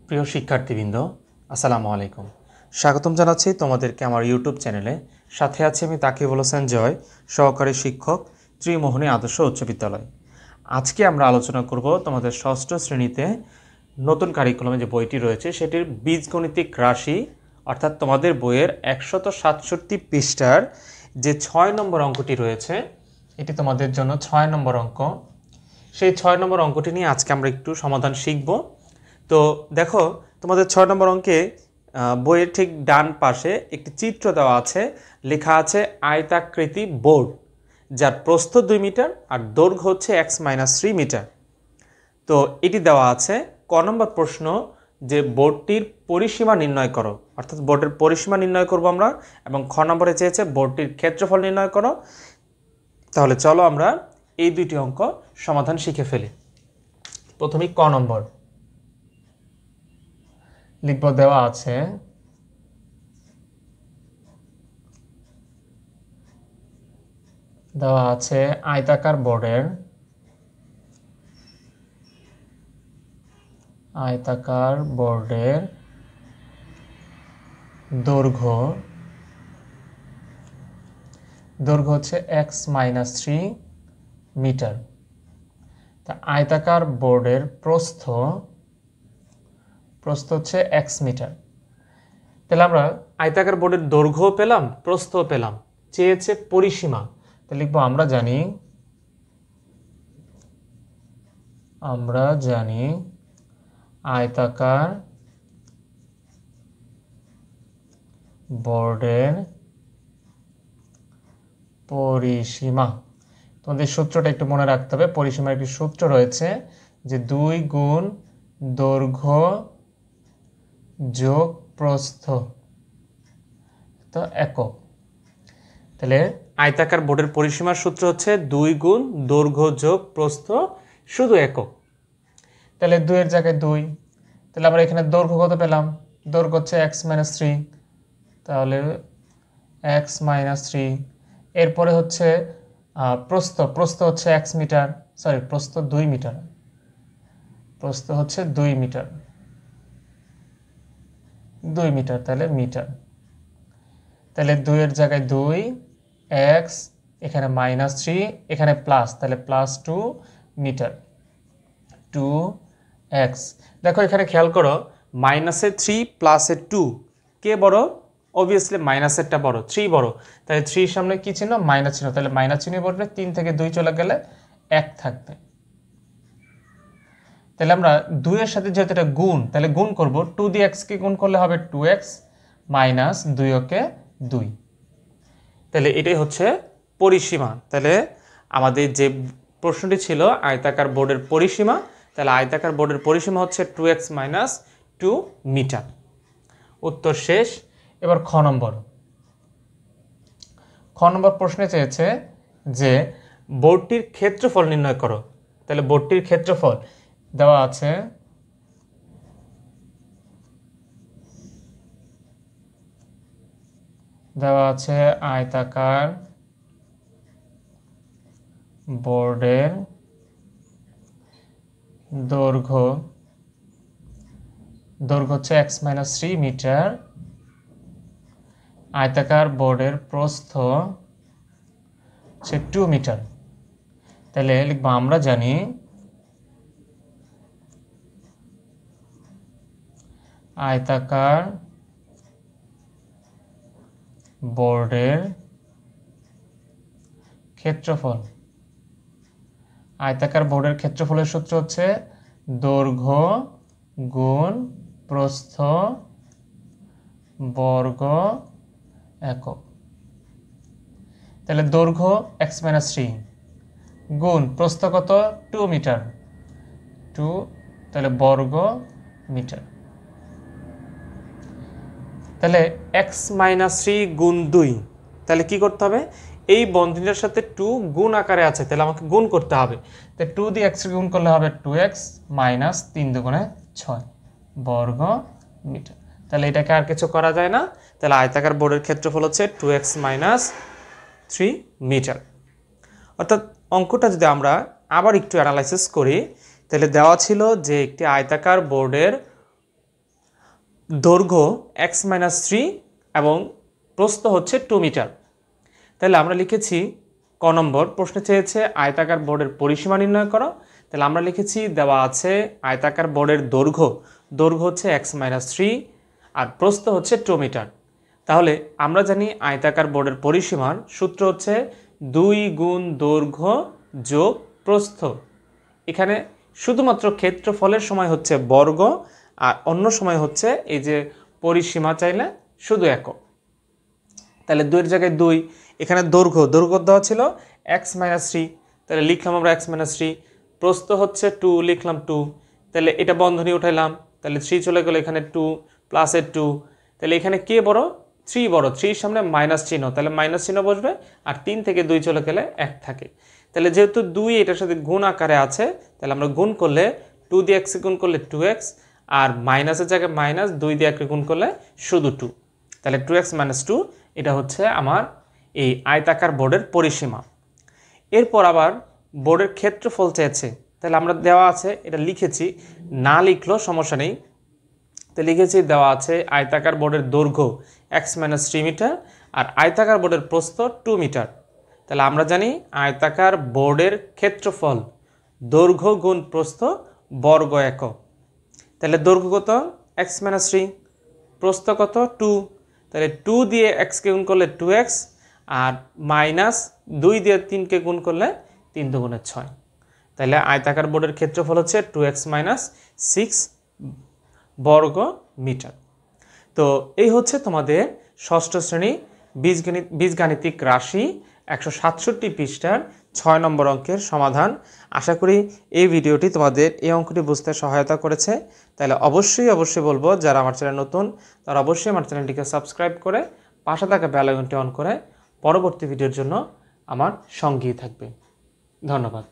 প্রিয় শিক্ষার্থীবৃন্দ, আসসালামু আলাইকুম। স্বাগতম জানাচ্ছি তোমাদেরকে আমার ইউটিউব চ্যানেলে। সাথে আছি আমি তাকিবুল হোসেন জয়, সহকারী শিক্ষক, ত্রিমোহনী আদর্শ উচ্চ বিদ্যালয়। আজকে আমরা আলোচনা করব তোমাদের ষষ্ঠ শ্রেণীতে নতুন কারিকুলামে যে বইটি রয়েছে সেটির বীজগণিতিক রাশি, অর্থাৎ তোমাদের বইয়ের 167 পৃষ্ঠার যে 6 নম্বর অঙ্কটি রয়েছে, এটি তোমাদের জন্য 6 নম্বর অঙ্ক। সেই 6 নম্বর অঙ্কটি নিয়ে আজকে আমরা একটু সমাধান শিখব। তো দেখো, তোমাদের 6 নম্বর অঙ্কে বইয়ের ঠিক ডান পাশে একটি চিত্র দেওয়া আছে, লেখা আছে আয়তাকৃতি বোর্ড, যার প্রস্থ 2 মিটার আর দৈর্ঘ্য হচ্ছে x-3 মিটার। তো এটি দেওয়া আছে। ক নম্বর প্রশ্ন, যে বোর্ডটির পরিসীমা নির্ণয় করো, অর্থাৎ বোর্ডের পরিসীমা নির্ণয় করব আমরা, এবং খ নম্বরে চেয়েছে বোর্ডটির ক্ষেত্রফল নির্ণয় করো। তাহলে চলো আমরা এই দুইটি অঙ্ক সমাধান শিখে ফেলি। প্রথমেই ক নম্বর লিখব, দেওয়া আছে আয়তাকার বোর্ডের দৈর্ঘ্য হচ্ছে x-3 মিটার। তা আয়তাকার বোর্ডের প্রস্থ হচ্ছে x মিটার। তাহলে আমরা আয়তাকার বোর্ডের দৈর্ঘ্য পেলাম, প্রস্থ পেলাম, চেয়েছে পরিসীমা। তাহলে লিখবো আমরা জানি আয়তাকার বোর্ডের পরিসীমা। তোমাদের সূত্রটা একটু মনে রাখতে হবে। পরিসীমার একটি সূত্র রয়েছে, যে 2 গুণ দৈর্ঘ্য যোগ প্রস্থ তো একক। তাহলে আয়তাকার বোর্ডের পরিসীমার সূত্র হচ্ছে 2 গুণ দৈর্ঘ্য যোগ প্রস্থ শুধু একক। তাহলে 2 এর জায়গায় 2। তাহলে আমরা এখানে দৈর্ঘ্য কত পেলাম? দৈর্ঘ্য হচ্ছে x-3, তাহলে x-3। এরপরে হচ্ছে প্রস্থ হচ্ছে x মিটার, সরি প্রস্থ 2 মিটার, প্রস্থ হচ্ছে 2 মিটার, তাহলে মিটার। তাহলে 2 এর জায়গায় 2, x, এখানে -3, এখানে প্লাস, তাহলে +2 মিটার, 2x। দেখো এখানে খেয়াল করো, -3 + 2 কে বড়? অবভিয়াসলি মাইনাসেরটা বড়, 3 বড়। তাহলে 3 সামনে কি চিহ্ন? মাইনাস চিহ্ন। তাহলে মাইনাস চিহ্ন বলবে 3 থেকে 2 চলে গেলে 1 থাকবে। তাহলে আমরা 2 এর সাথে যেহেতু এটা গুণ, তাহলে গুণ করব। 2 দিয়ে x কে গুণ করলে হবে 2x, মাইনাস 2 ওকে 2। তাহলে এটাই হচ্ছে পরিসীমা। তাহলে আমাদের যে প্রশ্নটি ছিল আয়তাকার বোর্ডের পরিসীমা, তাহলে আয়তাকার বোর্ডের পরিসীমা হচ্ছে 2x - 2 মিটার। উত্তর শেষ। এবার খ নম্বর প্রশ্নে চেয়েছে যে বোর্ডটির ক্ষেত্রফল নির্ণয় করো। তাহলে বোর্ডটির ক্ষেত্রফল দেওয়া আছে আয়তাকার বোর্ডের দৈর্ঘ্য হচ্ছে x-3 মিটার, আয়তাকার বোর্ডের প্রস্থ হচ্ছে 2 মিটার। তাহলে লিখবো আমরা জানি আয়তাকার বোর্ডের ক্ষেত্রফল। আয়তাকার বোর্ডের ক্ষেত্রফলের সূত্র হচ্ছে দৈর্ঘ্য গুণ প্রস্থ বর্গ একক। তাহলে দৈর্ঘ্য x-3 গুণ প্রস্থ কত? 2 মিটার, 2, তাহলে বর্গ মিটার। তাহলে x-3 গুণ 2, তাহলে কি করতে হবে? এই বন্ধনীটার সাথে 2 গুণ আকারে আছে, তাহলে আমাকে গুণ করতে হবে। তাই 2 দিয়ে x গুণ করলে হবে 2x মাইনাস 3 দুগুণে 6 বর্গ মিটার। তাহলে এটাকে আর কিছু করা যায় না। তাহলে আয়তাকার বোর্ডের ক্ষেত্রফল হচ্ছে 2x - 3 মিটার। অর্থাৎ অঙ্কটা যদি আমরা আবার একটু অ্যানালাইসিস করি, তাহলে দেওয়া ছিল যে একটি আয়তাকার বোর্ডের দৈর্ঘ্য x-3 এবং প্রস্থ হচ্ছে 2 মিটার। তাহলে আমরা লিখেছি ক নম্বর প্রশ্নে চেয়েছে আয়তাকার বোর্ডের পরিসীমা নির্ণয় করো। তাহলে আমরা লিখেছি দেওয়া আছে আয়তাকার বোর্ডের দৈর্ঘ্য হচ্ছে x-3 আর প্রস্থ হচ্ছে 2 মিটার। তাহলে আমরা জানি আয়তাকার বোর্ডের পরিসীমার সূত্র হচ্ছে 2 গুণ দৈর্ঘ্য যোগ প্রস্থ। এখানে শুধুমাত্র ক্ষেত্রফলের সময় হচ্ছে বর্গ আর অন্য সময় হচ্ছে এই যে পরিসীমা চাইলে শুধু একক। তাহলে 2 এর জায়গায় 2, এখানে দৈর্ঘ্য দেওয়া ছিল x-3, তাহলে লিখলাম আমরা x-3, প্রস্থ হচ্ছে 2, লিখলাম 2, তাহলে এটা বন্ধনী উঠাইলাম, তাহলে 3 চলে গেল, এখানে 2 প্লাসের 2, তাহলে এখানে কে বড়? 3 বড়, 3 সামনে মাইনাস চিহ্ন, তাহলে মাইনাস চিহ্ন বসবে আর 3 থেকে 2 চলে গেলে 1 থাকে। তাহলে যেহেতু 2 এটার সাথে গুণ আকারে আছে, তাহলে আমরা গুণ করলে 2 দিয়ে x গুণ করলে 2x আর মাইনাসের জায়গায় মাইনাস, 2 দিয়ে 1 গুণ করলে শুধু 2, তাহলে 2x - 2 এটা হচ্ছে আমার এই আয়তাকার বোর্ডের পরিসীমা। এরপর আবার বোর্ডের ক্ষেত্রফল চেয়েছে, তাহলে আমরা দেওয়া আছে এটা লিখেছি, না লিখলেও সমস্যা নেই। তো লিখেছি দেওয়া আছে আয়তাকার বোর্ডের দৈর্ঘ্য x-3 মিটার আর আয়তাকার বোর্ডের প্রস্থ 2 মিটার। তাহলে আমরা জানি আয়তাকার বোর্ডের ক্ষেত্রফল দৈর্ঘ্য গুণ প্রস্থ বর্গ একক। তাহলে দৈর্ঘ্য কত? x-3, প্রস্থ কত? 2, তাহলে 2 দিয়ে x কে গুণ করলে 2x আর মাইনাস 2 দিয়ে 3 কে গুণ করলে 3 দুগুণে 6। তাহলে আয়তাকার বোর্ডের ক্ষেত্রফল হচ্ছে 2x - 6 বর্গ মিটার। তো এই হচ্ছে তোমাদের ষষ্ঠ শ্রেণী বীজগাণিতিক রাশি 167 পৃষ্ঠার 6 নম্বর অঙ্কের সমাধান। আশা করি এই ভিডিওটি তোমাদের এই অঙ্কটি বুঝতে সহায়তা করেছে। তাহলে অবশ্যই বলবো যারা আমার চ্যানেল নতুন তারা অবশ্যই আমার চ্যানেলটিকে সাবস্ক্রাইব করে পাশে থাকা বেল আইকনটি অন করে পরবর্তী ভিডিওর জন্য আমার সঙ্গী থাকবে। ধন্যবাদ।